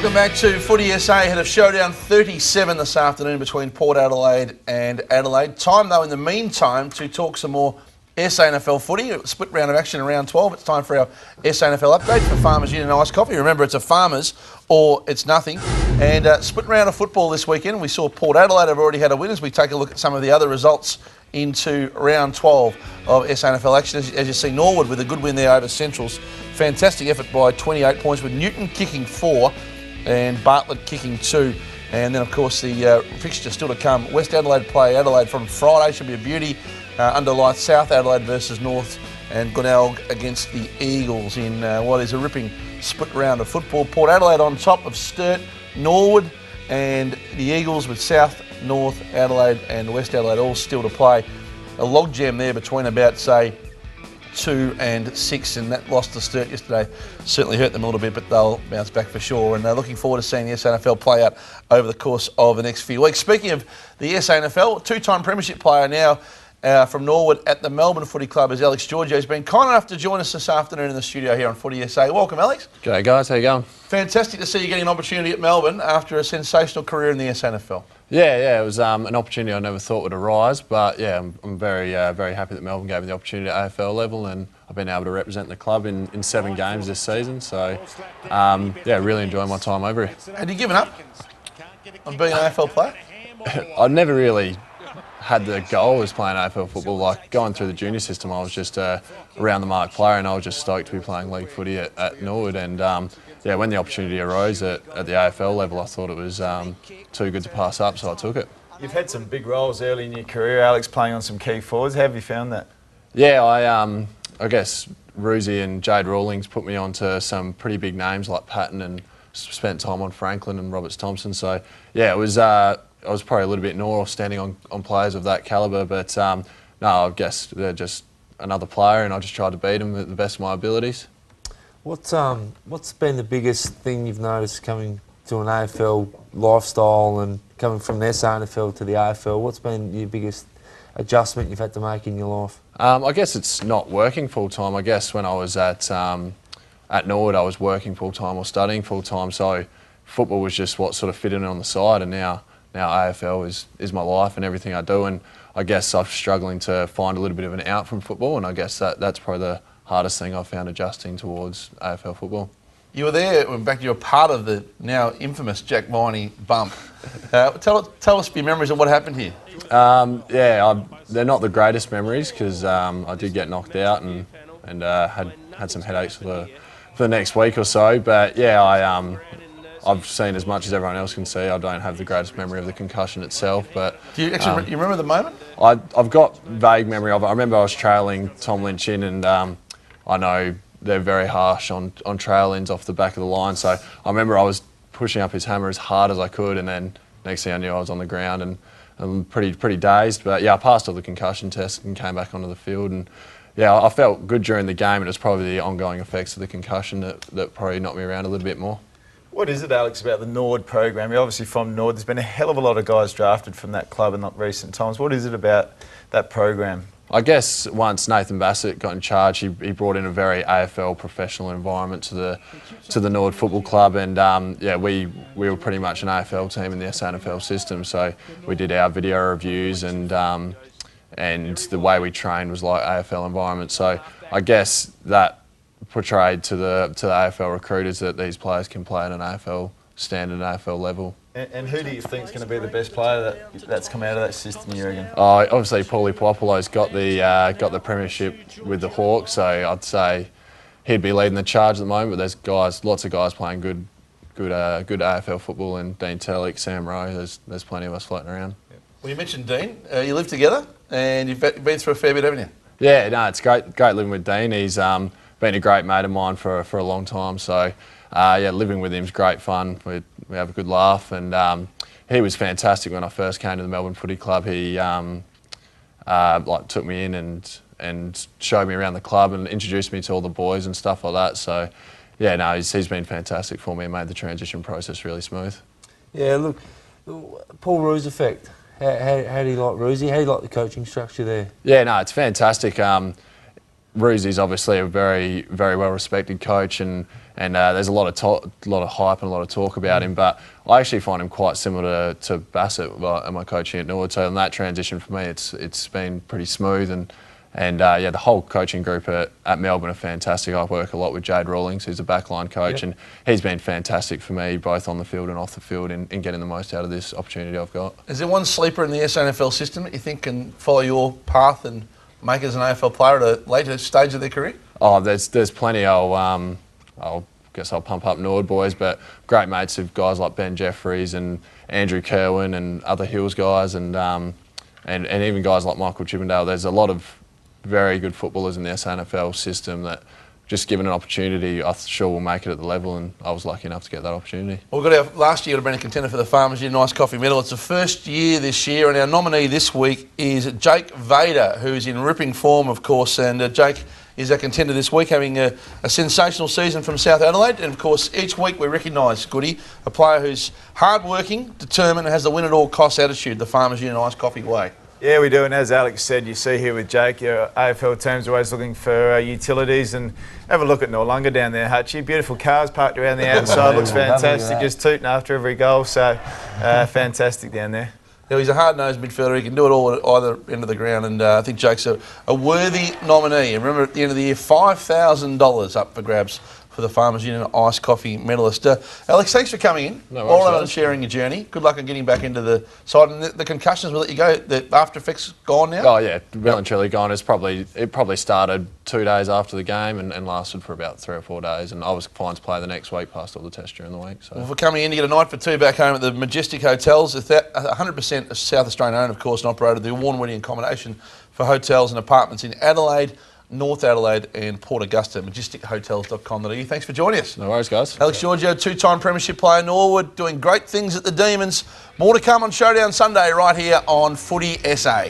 Welcome back to Footy SA, ahead of Showdown 37 this afternoon between Port Adelaide and Adelaide. Time, though, in the meantime, to talk some more SANFL footy. Split round of action in round 12. It's time for our SANFL update for Farmers Union Iced Coffee. Remember, it's a Farmers or it's nothing. And split round of football this weekend. We saw Port Adelaide have already had a win as we take a look at some of the other results into round 12 of SANFL action. As you see, Norwood with a good win there over Centrals. Fantastic effort by 28 points with Newton kicking 4 and Bartlett kicking 2. And then, of course, the fixture still to come. West Adelaide play Adelaide from Friday. Should be a beauty. Under lights, South Adelaide versus North, and Glenelg against the Eagles in what is a ripping split round of football. Port Adelaide on top of Sturt, Norwood, and the Eagles with South, North Adelaide and West Adelaide all still to play. A logjam there between about, say, 2 and 6, and that loss to Sturt yesterday certainly hurt them a little bit, but they'll bounce back for sure. And looking forward to seeing the SANFL play out over the course of the next few weeks. Speaking of the SANFL, two-time premiership player now from Norwood at the Melbourne Footy Club is Alex Georgiou. He's been kind enough to join us this afternoon in the studio here on Footy SA. Welcome, Alex. G'day guys, how you going? Fantastic to see you getting an opportunity at Melbourne after a sensational career in the SANFL. Yeah, it was an opportunity I never thought would arise, but yeah, I'm very happy that Melbourne gave me the opportunity at AFL level, and I've been able to represent the club in 7 games this season. So yeah, really enjoying my time over here. Had you given up on being an AFL player? I never really had the goal as playing AFL football. Like going through the junior system, I was just a round-the-mark player, and I was just stoked to be playing league footy at Norwood. And yeah, when the opportunity arose at the AFL level, I thought it was too good to pass up, so I took it. You've had some big roles early in your career, Alex, playing on some key forwards. How have you found that? Yeah, I guess Roosie and Jade Rawlings put me onto some pretty big names like Patton, and spent time on Franklin and Roberts Thompson. So yeah, it was. I was probably a little bit in awe standing on players of that calibre, but no, I guess they're just another player, and I just tried to beat them at the best of my abilities. What's been the biggest thing you've noticed coming to an AFL lifestyle and coming from the SANFL to the AFL? What's been your biggest adjustment you've had to make in your life? I guess it's not working full time. I guess when I was at Norwood, I was working full time or studying full time, so football was just what sort of fit in on the side, and now AFL is my life and everything I do, and I guess I'm struggling to find a little bit of an out from football, and I guess that's probably the hardest thing I've found adjusting towards AFL football. You were there, in fact you were part of the now infamous Jack Viney bump. Tell us your memories of what happened here. Yeah, they're not the greatest memories because I did get knocked out and had some headaches for the next week or so, but yeah, I've seen as much as everyone else can see. I don't have the greatest memory of the concussion itself, but... Do you actually you remember the moment? I've got vague memory of it. I remember I was trailing Tom Lynch in, and I know they're very harsh on trail ins off the back of the line, so I remember I was pushing up his hammer as hard as I could, and then next thing I knew I was on the ground and I'm pretty dazed. But yeah, I passed all the concussion tests and came back onto the field, and yeah, I felt good during the game. It was probably the ongoing effects of the concussion that probably knocked me around a little bit more. What is it, Alex, about the Norwood program? You're obviously from Norwood. There's been a hell of a lot of guys drafted from that club in recent times. What is it about that program? I guess once Nathan Bassett got in charge, he brought in a very AFL professional environment to the Norwood Football Club, and yeah, we were pretty much an AFL team in the SANFL system. So we did our video reviews, and the way we trained was like AFL environment. So I guess that portrayed to the AFL recruiters that these players can play at an AFL standard, AFL level. And who do you think is going to be the best player that's come out of that system, you reckon? Obviously, Paulie Puopolo's got the premiership with the Hawks, so I'd say he'd be leading the charge at the moment. But there's lots of guys playing good AFL football, and Dean Tellick, Sam Rowe. There's plenty of us floating around. Well, you mentioned Dean. You live together, and you've been through a fair bit, haven't you? Yeah, no, it's great living with Dean. He's been a great mate of mine for a long time, so yeah, living with him's great fun. We have a good laugh, and he was fantastic when I first came to the Melbourne Footy Club. He like took me in and showed me around the club and introduced me to all the boys and stuff like that. So yeah, no, he's been fantastic for me and made the transition process really smooth. Yeah, look, Paul Roos effect. How do you like Roosie? How do you like the coaching structure there? Yeah, no, it's fantastic. Roosie's obviously a very well respected coach, and there's a lot of hype and a lot of talk about him. But I actually find him quite similar to Bassett. Am I coaching at Norwood? So in that transition for me, it's been pretty smooth and yeah, the whole coaching group at Melbourne are fantastic. I work a lot with Jade Rawlings, who's a backline coach, and he's been fantastic for me, both on the field and off the field, in getting the most out of this opportunity I've got. Is there one sleeper in the SANFL system that you think can follow your path and make it as an AFL player at a later stage of their career? Oh, there's plenty. I'll pump up Nord boys, but great mates of guys like Ben Jeffries and Andrew Kerwin and other Hills guys, and even guys like Michael Chippendale. There's a lot of very good footballers in the SANFL system that, just given an opportunity, I'm sure will make it at the level, and I was lucky enough to get that opportunity. Well, we've got our last year to been a contender for the Farmers Union Nice Coffee Medal. It's the first year this year, and our nominee this week is Jake Vader, who's in ripping form, of course, and Jake is our contender this week, having a sensational season from South Adelaide. And of course, each week we recognise, Goody, a player who's hard-working, determined, and has the win-at-all-costs attitude, the Farmers Union Nice Coffee way. Yeah, we do, and as Alex said, you see here with Jake, your AFL team's always looking for utilities, and have a look at Noarlunga down there, Hutchie. Beautiful cars parked around the outside, looks fantastic, just tooting after every goal, so fantastic down there. Yeah, he's a hard-nosed midfielder. He can do it all at either end of the ground, and I think Jake's a worthy nominee. And remember, at the end of the year, $5,000 up for grabs for the Farmers Union Ice Coffee medalist. Alex, thanks for coming in. No well worries, done on sharing your journey. Good luck on getting back into the side. And the concussions will let you go. The after effects gone now? Oh yeah, well and truly gone. It probably started 2 days after the game and lasted for about 3 or 4 days. And I was fine to play the next week, past all the tests during the week. So. Well, for coming in, you get a night for two back home at the Majestic Hotels. 100% South Australian owned, of course, and operated the award-winning accommodation for hotels and apartments in Adelaide, North Adelaide and Port Augusta. MajesticHotels.com.au. Thanks for joining us. No worries, guys. Alex Giorgio, two-time premiership player, Norwood, doing great things at the Demons. More to come on Showdown Sunday right here on Footy SA.